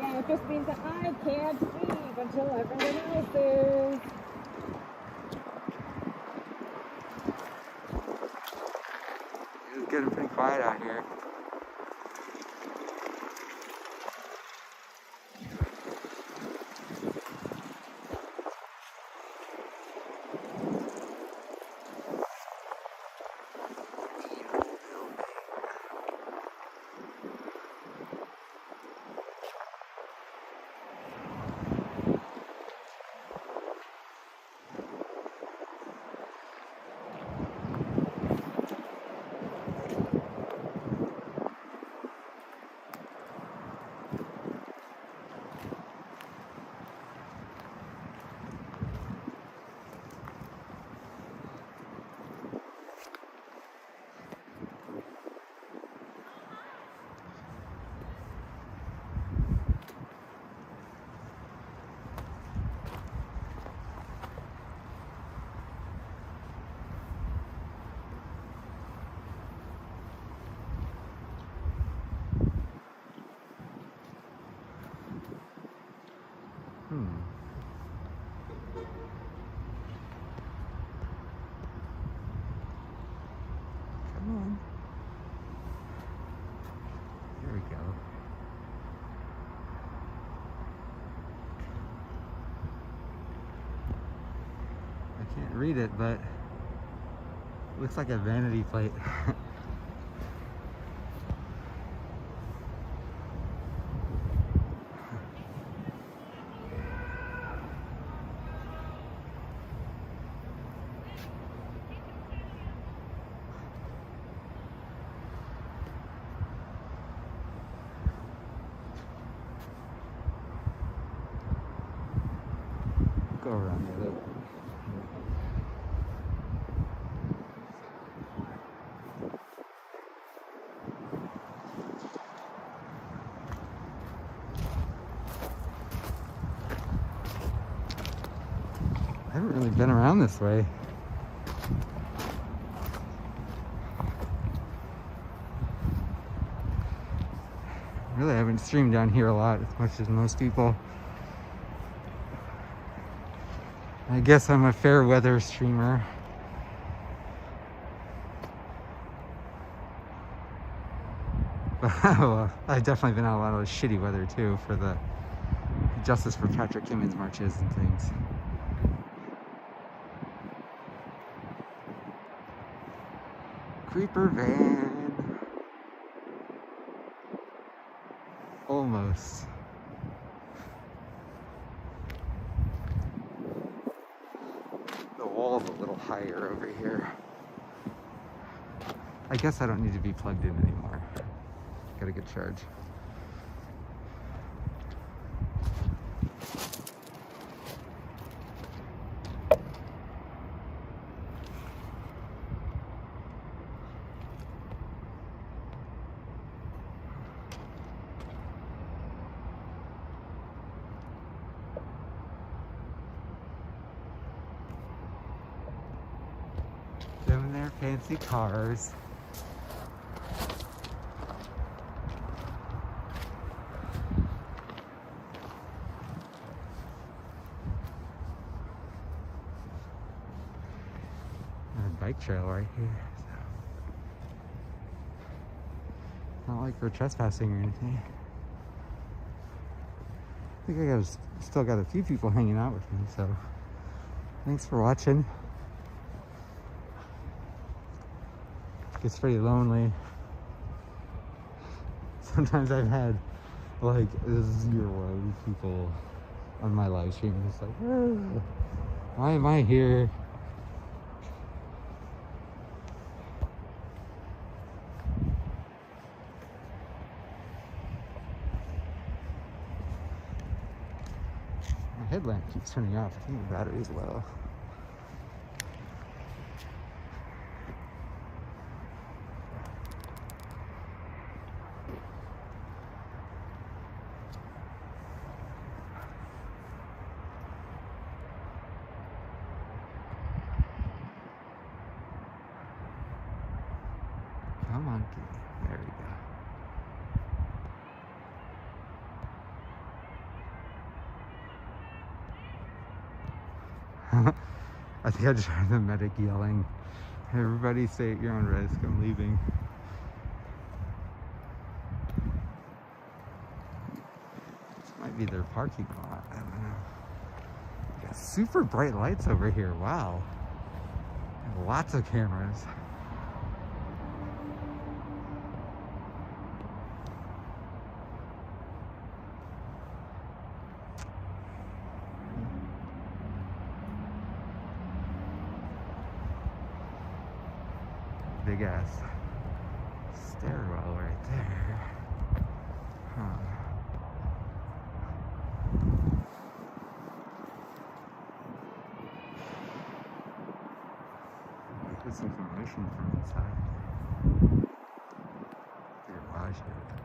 Yeah, it just means that I can't leave until everyone else is. It's getting pretty quiet out here. Come on. Here we go. I can't read it, but it looks like a vanity plate. Go around the other. I haven't really been around this way. Really haven't streamed down here a lot as much as most people. I guess I'm a fair weather streamer. Well, I've definitely been out a lot of shitty weather too for the Justice for Patrick Kimmons marches and things. Creeper van. Almost. The wall's a little higher over here. I guess I don't need to be plugged in anymore. Got a good charge. fancy cars. And a bike trail right here. So. Not like we're trespassing or anything. I think still got a few people hanging out with me, so thanks for watching. It's pretty lonely. Sometimes I've had like 0 people on my live stream. It's like, why am I here? My headlamp keeps turning off. I think the battery's low. Come on, kitty. There we go. I think I just heard the medic yelling, "Everybody stay at your own risk, I'm leaving." This might be their parking lot, I don't know. Got super bright lights over here, wow. Lots of cameras. Big ass stairwell right there. Huh. Get some information from inside. The garage area.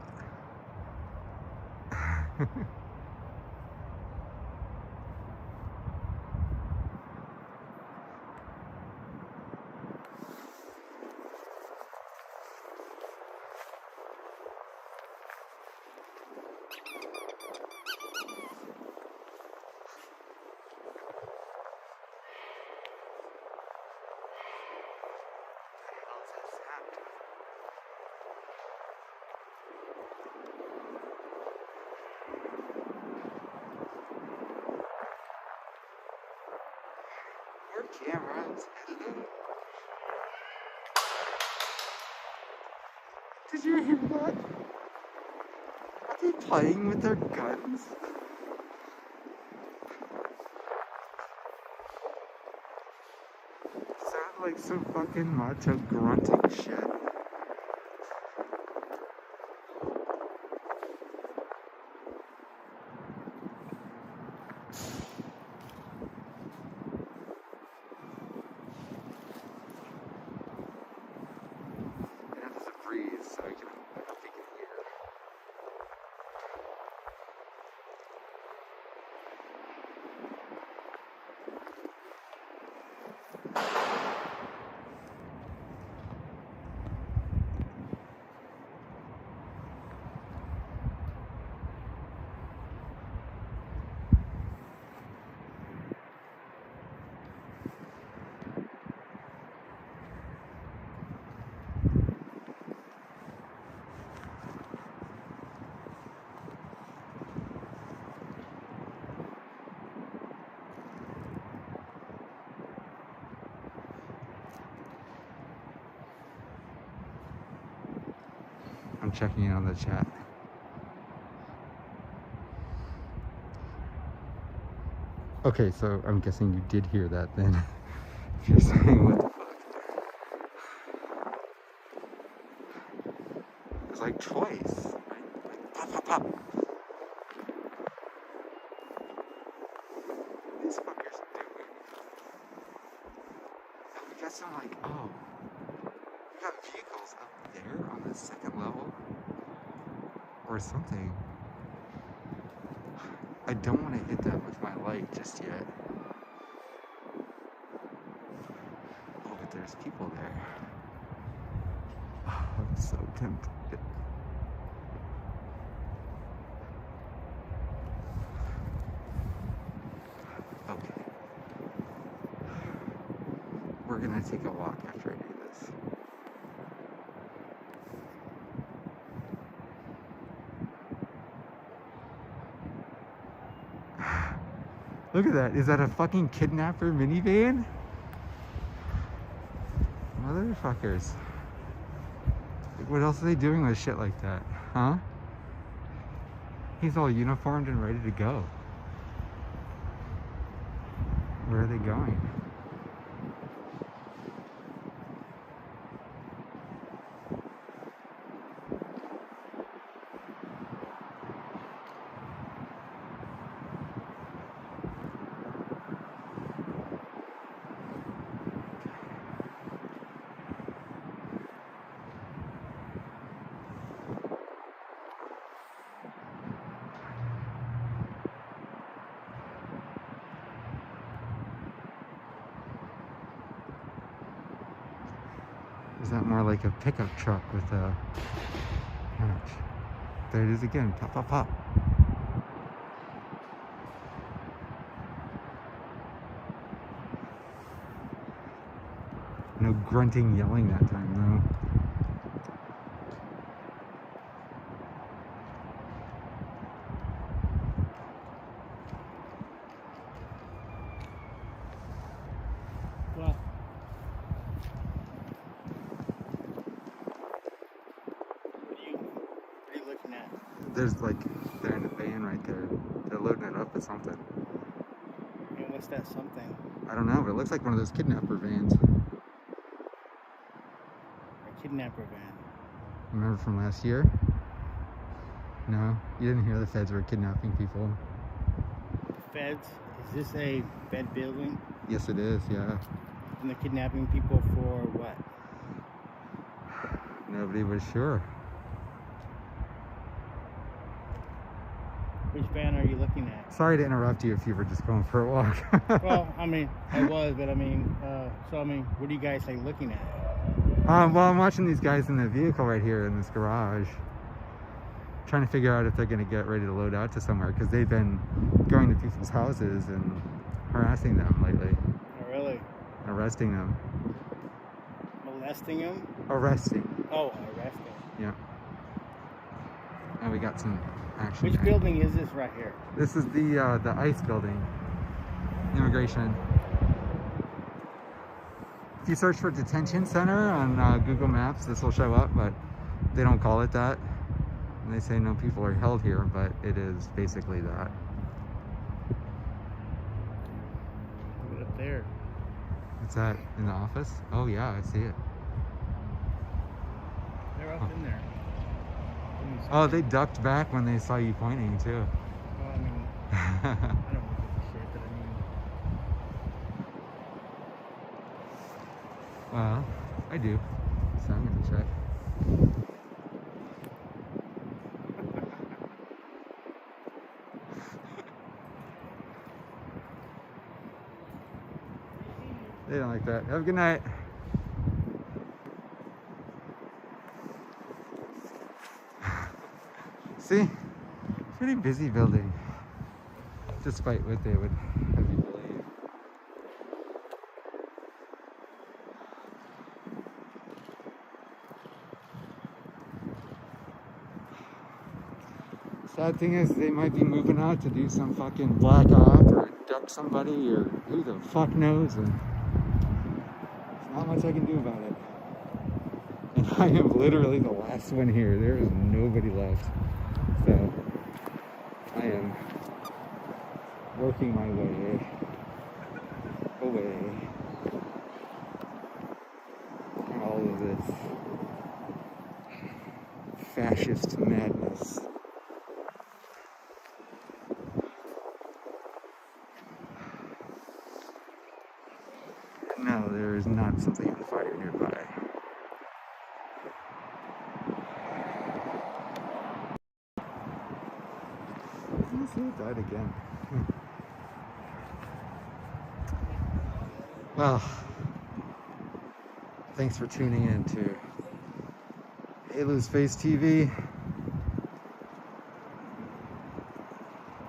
Cameras. Did you hear that? Are they playing with their guns? Sound like some fucking macho grunting shit. So I can hear. I'm checking in on the chat. Okay, so I'm guessing you did hear that then. If you're saying what the fuck. It was like twice. Like pop, pop, pop. These fuckers doing. And we got some like, oh. We got vehicles up there on the second level. Or something. I don't want to hit that with my light just yet. Oh, but there's people there. Oh, I'm so tempted. Okay. We're gonna take a walk after I do this. Look at that. Is that a fucking kidnapper minivan? Motherfuckers. Like, what else are they doing with shit like that? Huh? He's all uniformed and ready to go. Where are they going? Is that more like a pickup truck with a hatch? There it is again. Pop, pop, pop. No grunting, yelling that time, though. Well, what are you looking at? There's like, they're in a van right there. They're loading it up with something. And what's that something? I don't know, but it looks like one of those kidnapper vans. A kidnapper van. Remember from last year? No? You didn't hear the feds were kidnapping people? The feds? Is this a Fed building? Yes, it is, yeah. And they're kidnapping people for what? Nobody was sure. Which van are you looking at? Sorry to interrupt you if you were just going for a walk. Well, I mean, I was, but I mean, what are you guys like looking at? Well, I'm watching these guys in the vehicle right here in this garage. Trying to figure out if they're going to get ready to load out to somewhere, because they've been going to people's houses and harassing them lately. Oh, really? Arresting them. Molesting them? Arresting. Oh, arresting. Yeah. And we got some action. Which building is this right here? This is the ICE building. Immigration. If you search for detention center on Google Maps, this will show up, but they don't call it that. And they say no people are held here, but it is basically that. Look up there. What's that, in the office? Oh yeah, I see it. They're up in there. Oh, they ducked back when they saw you pointing too. Well, I mean, I don't look at the shit, but I mean, Well, I do. So I'm gonna check. They don't like that. Have a good night. See? Pretty busy building. Despite what they would have you believe. Sad thing is, they might be moving out to do some fucking black op or duck somebody or who the fuck knows, and there's not much I can do about it. And I am literally the last one here. There is nobody left. So I am working my way away from all of this fascist madness. No, there is not something on fire nearby. I see it died again. Well, Thanks for tuning in to Halospace TV.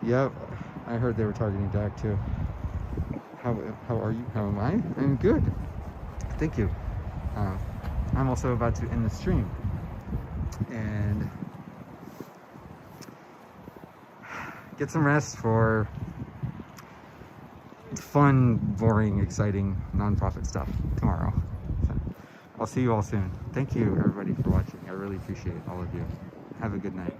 Yep, I heard they were targeting Dak too. How are you? How am I? I'm good. Thank you. I'm also about to end the stream and get some rest for fun, boring, exciting, non-profit stuff tomorrow. So I'll see you all soon. Thank you, everybody, for watching. I really appreciate all of you. Have a good night.